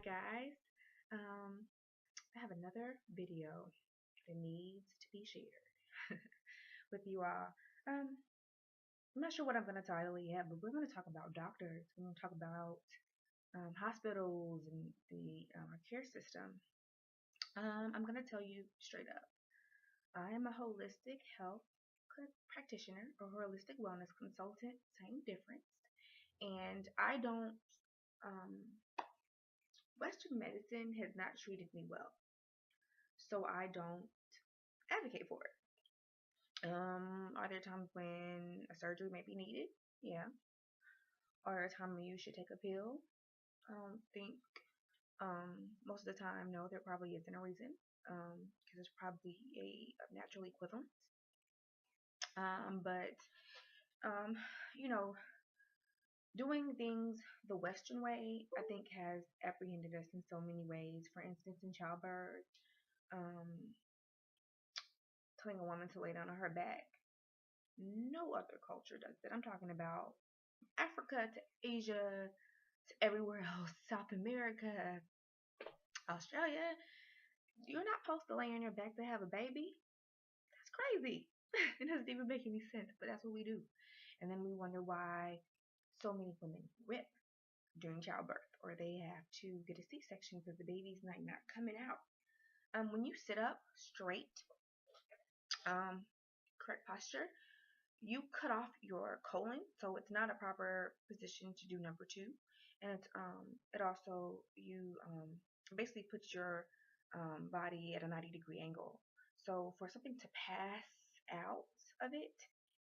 guys. I have another video that needs to be shared with you all. I'm not sure what I'm going to title it yet, but we're going to talk about doctors. We're going to talk about hospitals and the care system. I'm going to tell you straight up. I am a holistic health practitioner or holistic wellness consultant, same difference. And I don't, Western medicine has not treated me well. So I don't advocate for it. Are there times when a surgery may be needed? Yeah. Are there times when you should take a pill? Think most of the time, no, there probably isn't a reason. Because it's probably a natural equivalent. But um, you know, doing things the Western way, I think, has apprehended us in so many ways. For instance, in childbirth, um, telling a woman to lay down on her back. No other culture does that. I'm talking about Africa to Asia to everywhere else, South America, Australia. You're not supposed to lay on your back to have a baby. That's crazy. It doesn't even make any sense, but that's what we do. And then we wonder why so many women rip during childbirth, or they have to get a C-section because the baby's not coming out. When you sit up straight, correct posture, you cut off your colon, so it's not a proper position to do number two, and it also you basically puts your body at a 90-degree angle. So for something to pass out of it,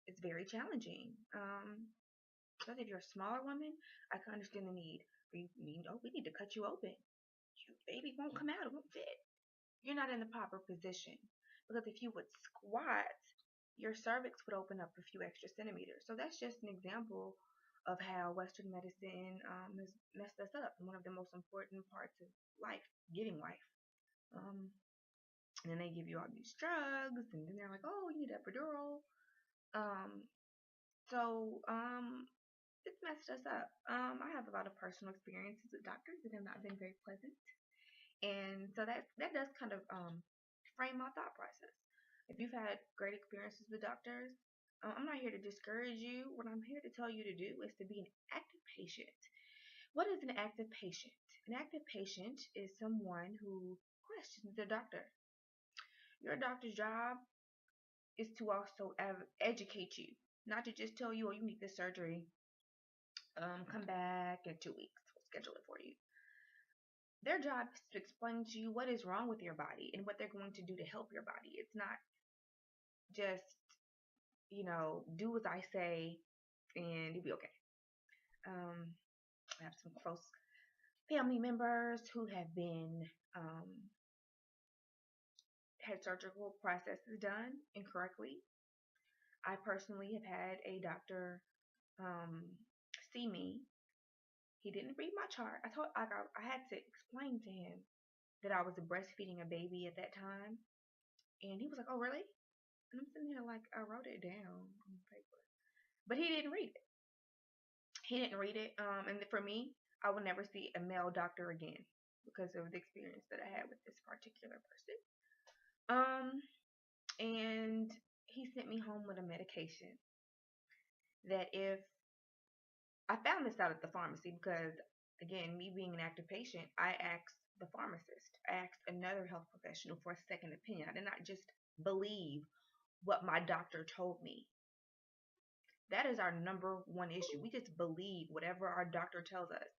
it's very challenging. Especially if you're a smaller woman, I can understand the need. We need to cut you open. Your baby won't come out. It won't fit. You're not in the proper position because if you would squat, your cervix would open up a few extra centimeters. So that's just an example of how Western medicine has messed us up. And one of the most important parts of life, getting life. And then they give you all these drugs, and then they're like, "Oh, you need epidural." Um, so it's messed us up. I have a lot of personal experiences with doctors that have not been very pleasant, and so that does kind of frame my thought process. If you've had great experiences with doctors, I'm not here to discourage you. What I'm here to tell you to do is to be an active patient. What is an active patient? An active patient is someone who questions their doctor. Your doctor's job is to also educate you, not to just tell you, "Oh, you need this surgery. Come back in 2 weeks. We'll schedule it for you." Their job is to explain to you what is wrong with your body and what they're going to do to help your body. It's not just, do as I say and you'll be okay. I have some close family members who have been had surgical processes done incorrectly. I personally have had a doctor um, see me. He didn't read my chart. I had to explain to him that I was breastfeeding a baby at that time, and he was like, "Oh, really?" And I'm sitting here like I wrote it down on paper, but he didn't read it. He didn't read it. And for me, I will never see a male doctor again because of the experience that I had with this particular person. And he sent me home with a medication that if I found this out at the pharmacy because, again, me being an active patient, I asked the pharmacist, I asked another health professional for a second opinion. I did not just believe what my doctor told me. That is our number one issue. We just believe whatever our doctor tells us.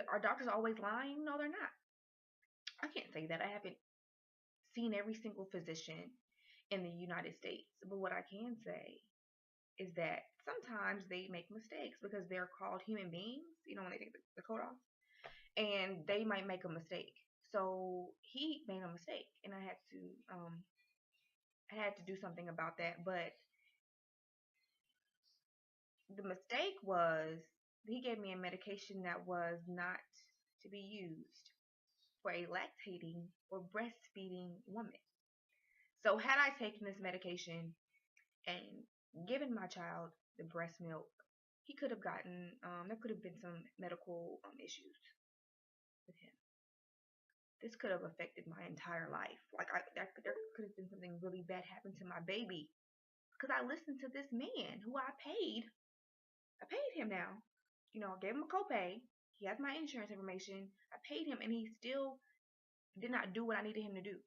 Are doctors always lying? No, they're not. I can't say that. I haven't seen every single physician in the United States. But what I can say is that sometimes they make mistakes because they're called human beings, when they take the coat off, and they might make a mistake. So he made a mistake, and I had to do something about that. But the mistake was he gave me a medication that was not to be used for a lactating or breastfeeding woman. So had I taken this medication and given my child the breast milk, he could have gotten, there could have been some medical issues. with him. This could have affected my entire life. Like there could have been something really bad happen to my baby because I listened to this man who I paid. I paid him now. Gave him a copay. He has my insurance information. I paid him, and he still did not do what I needed him to do.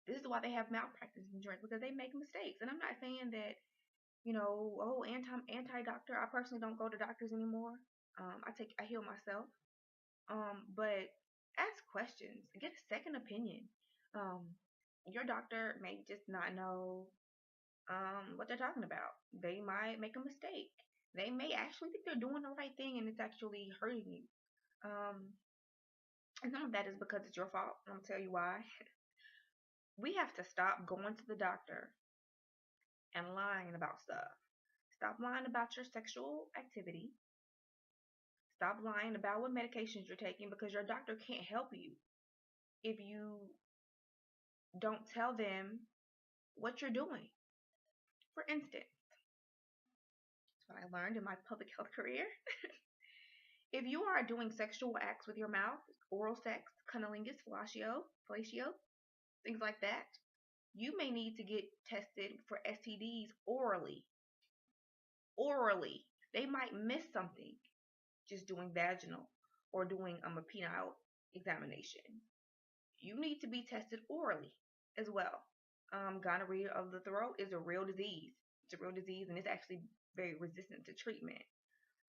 This is why they have malpractice insurance, because they make mistakes. And I'm not saying that, anti doctor. I personally don't go to doctors anymore. I heal myself. But ask questions. Get a second opinion. Um, your doctor may just not know what they're talking about. They might make a mistake. They may actually think they're doing the right thing and it's actually hurting you. Um, and some of that is because it's your fault. I'm gonna tell you why. We have to stop going to the doctor and lying about stuff. Stop lying about your sexual activity. Stop lying about what medications you're taking, because your doctor can't help you if you don't tell them what you're doing. For instance, that's what I learned in my public health career. If you are doing sexual acts with your mouth, oral sex, cunnilingus, fellatio, things like that, you may need to get tested for STDs orally. Orally. They might miss something just doing vaginal or doing a penile examination. You need to be tested orally as well. Gonorrhea of the throat is a real disease. It's a real disease, and it's actually very resistant to treatment.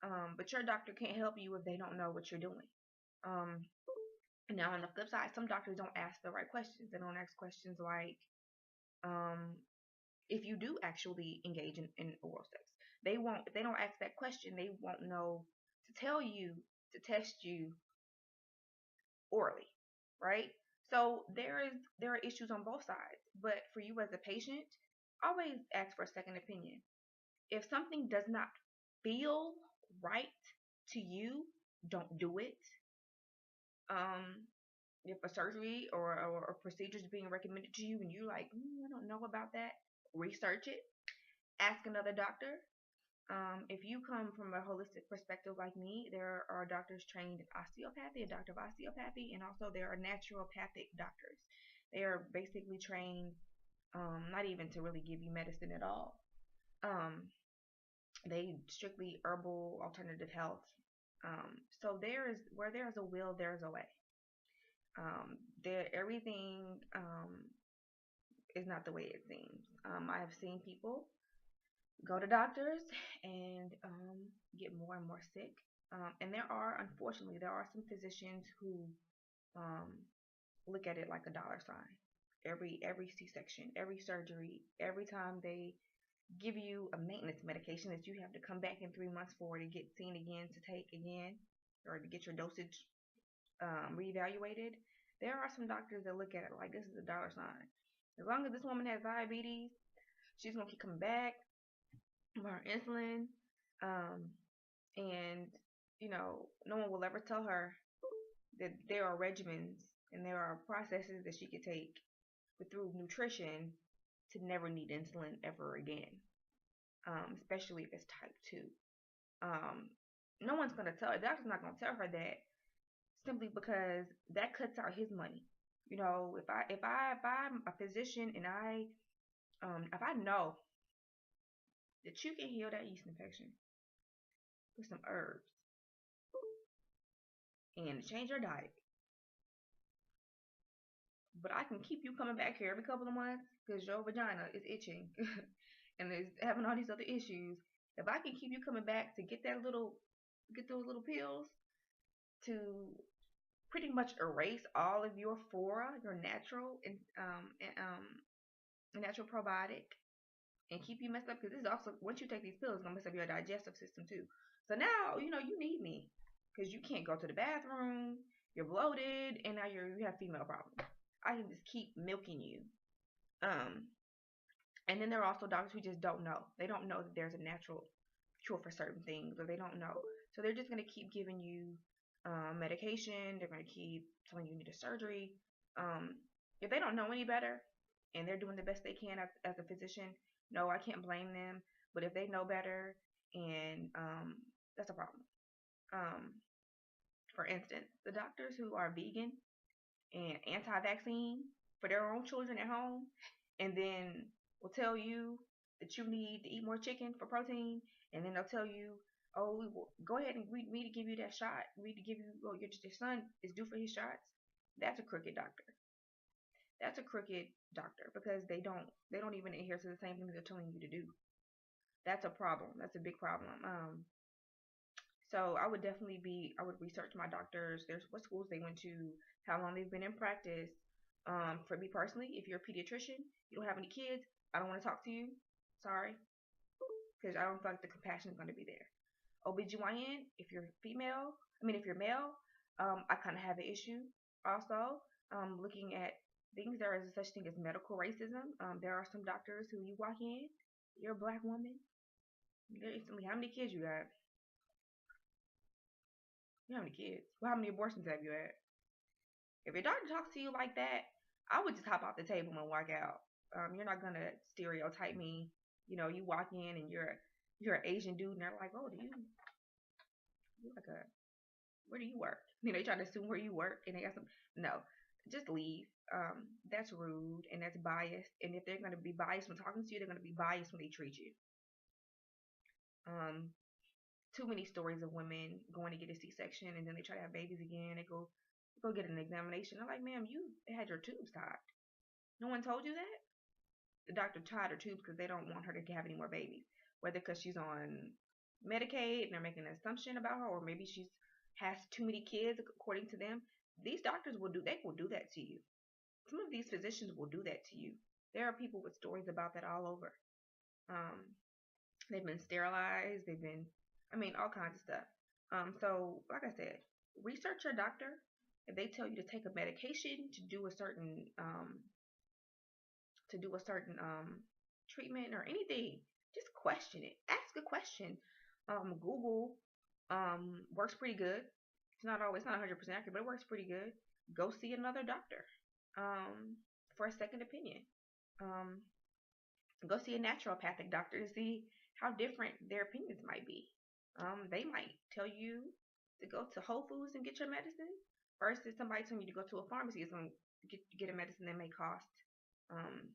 But your doctor can't help you if they don't know what you're doing. Um, Now, on the flip side, some doctors don't ask the right questions. They don't ask questions like, um, if you do actually engage in oral sex, they won't. If they don't ask that question, they won't know to tell you to test you orally, right? So there are issues on both sides. But for you as a patient, always ask for a second opinion. If something does not feel right to you, don't do it. Um, if a surgery or a procedure is being recommended to you and you're like, I don't know about that, research it. Ask another doctor. If you come from a holistic perspective like me, there are doctors trained in osteopathy, a doctor of osteopathy, and also there are naturopathic doctors. They are basically trained, not even to really give you medicine at all. Um, they strictly herbal alternative health. So where there's a will, there's a way. Everything is not the way it seems. I have seen people go to doctors and get more and more sick. And unfortunately, there are some physicians who um, look at it like a dollar sign. Every C-section, every surgery, every time they give you a maintenance medication that you have to come back in 3 months for to get seen again, to take again, or to get your dosage reevaluated. There are some doctors that look at it like this is a dollar sign. As long as this woman has diabetes, she's gonna keep coming back for her insulin, um, and no one will ever tell her that there are regimens and there are processes that she could take through nutrition to never need insulin ever again, especially if it's type 2. Um, no one's going to tell her. The doctor's not going to tell her that, simply because that cuts out his money. If I'm a physician and if I know that you can heal that yeast infection with some herbs and change your diet, but I can keep you coming back here every couple of months because your vagina is itching and is having all these other issues. If I can keep you coming back to get those little pills to pretty much erase all of your flora, your natural probiotic, and keep you messed up, because this is also, once you take these pills, it's gonna mess up your digestive system too. So now you need me because you can't go to the bathroom, you're bloated, and now you have female problems. I can just keep milking you. Um, and then there are also doctors who just don't know. They don't know that there's a natural cure for certain things, or they don't know. So they're just going to keep giving you medication. They're going to keep telling you need a surgery. If they don't know any better and they're doing the best they can as a physician, no, I can't blame them. But if they know better, and that's a problem. Um, For instance, the doctors who are vegan and anti-vaccine for their own children at home, and then will tell you that you need to eat more chicken for protein, and then they'll tell you, oh, go ahead and we need to give you that shot. We need to give you, oh, your son is due for his shots. That's a crooked doctor. That's a crooked doctor because they don't even adhere to the same things they're telling you to do. That's a problem. That's a big problem. So I would research my doctors. There's what schools they went to, how long they've been in practice. For me personally, if you're a pediatrician, you don't have any kids, I don't want to talk to you. Sorry, because I don't feel like the compassion is going to be there. OBGYN, if you're female, if you're male, I kind of have an issue also. Looking at things, there is such thing as medical racism. There are some doctors who you walk in, you're a black woman, they're instantly, how many kids you got? You know how many kids? Well, how many abortions have you had? If your doctor talks to you like that, I would just hop off the table and walk out. You're not gonna stereotype me. You walk in and you're an Asian dude, and they're like, oh, you like a where do you work? You try to assume where you work, and they got some. No, just leave. That's rude and that's biased. And if they're gonna be biased when talking to you, they're gonna be biased when they treat you. Um, Too many stories of women going to get a C-section and then they try to have babies again. They go get an examination. I'm like, ma'am, you had your tubes tied. No one told you that. The doctor tied her tubes because they don't want her to have any more babies. Whether because she's on Medicaid and they're making an assumption about her, or maybe she's has too many kids according to them. These doctors will do that to you. Some of these physicians will do that to you. There are people with stories about that all over. Um, they've been sterilized. They've been, all kinds of stuff. So like I said, research your doctor. If they tell you to take a medication to do a certain treatment or anything, just question it. Ask a question. Google works pretty good. It's not 100% accurate, but it works pretty good. Go see another doctor for a second opinion. Um, Go see a naturopathic doctor to see how different their opinions might be. They might tell you to go to Whole Foods and get your medicine versus somebody telling you to go to a pharmacy and get a medicine that may cost um,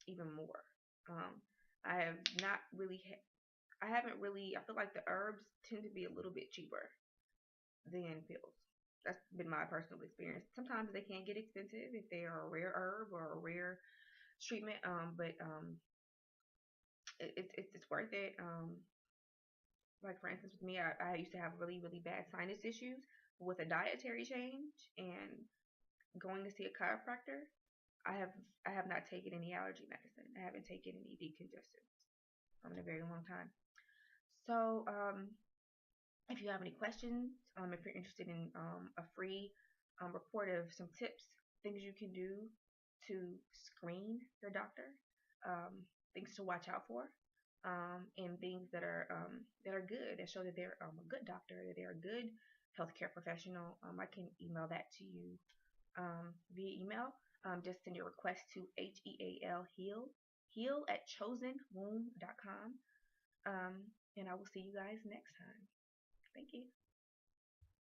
even more. Um, I have not really, I haven't really, I feel like the herbs tend to be a little bit cheaper than pills. That's been my personal experience. Sometimes they can get expensive if they are a rare herb or a rare treatment, but it's worth it. Like for instance, with me, I used to have really really bad sinus issues. With a dietary change and going to see a chiropractor, I have not taken any allergy medicine. I haven't taken any decongestants in a very long time. So if you have any questions, if you're interested in a free report of some tips, things you can do to screen your doctor, things to watch out for, and things that are good, that show that they're a good doctor, that they're a good healthcare professional. I can email that to you via email. Just send your request to heal at chosenwomb.com. And I will see you guys next time. Thank you.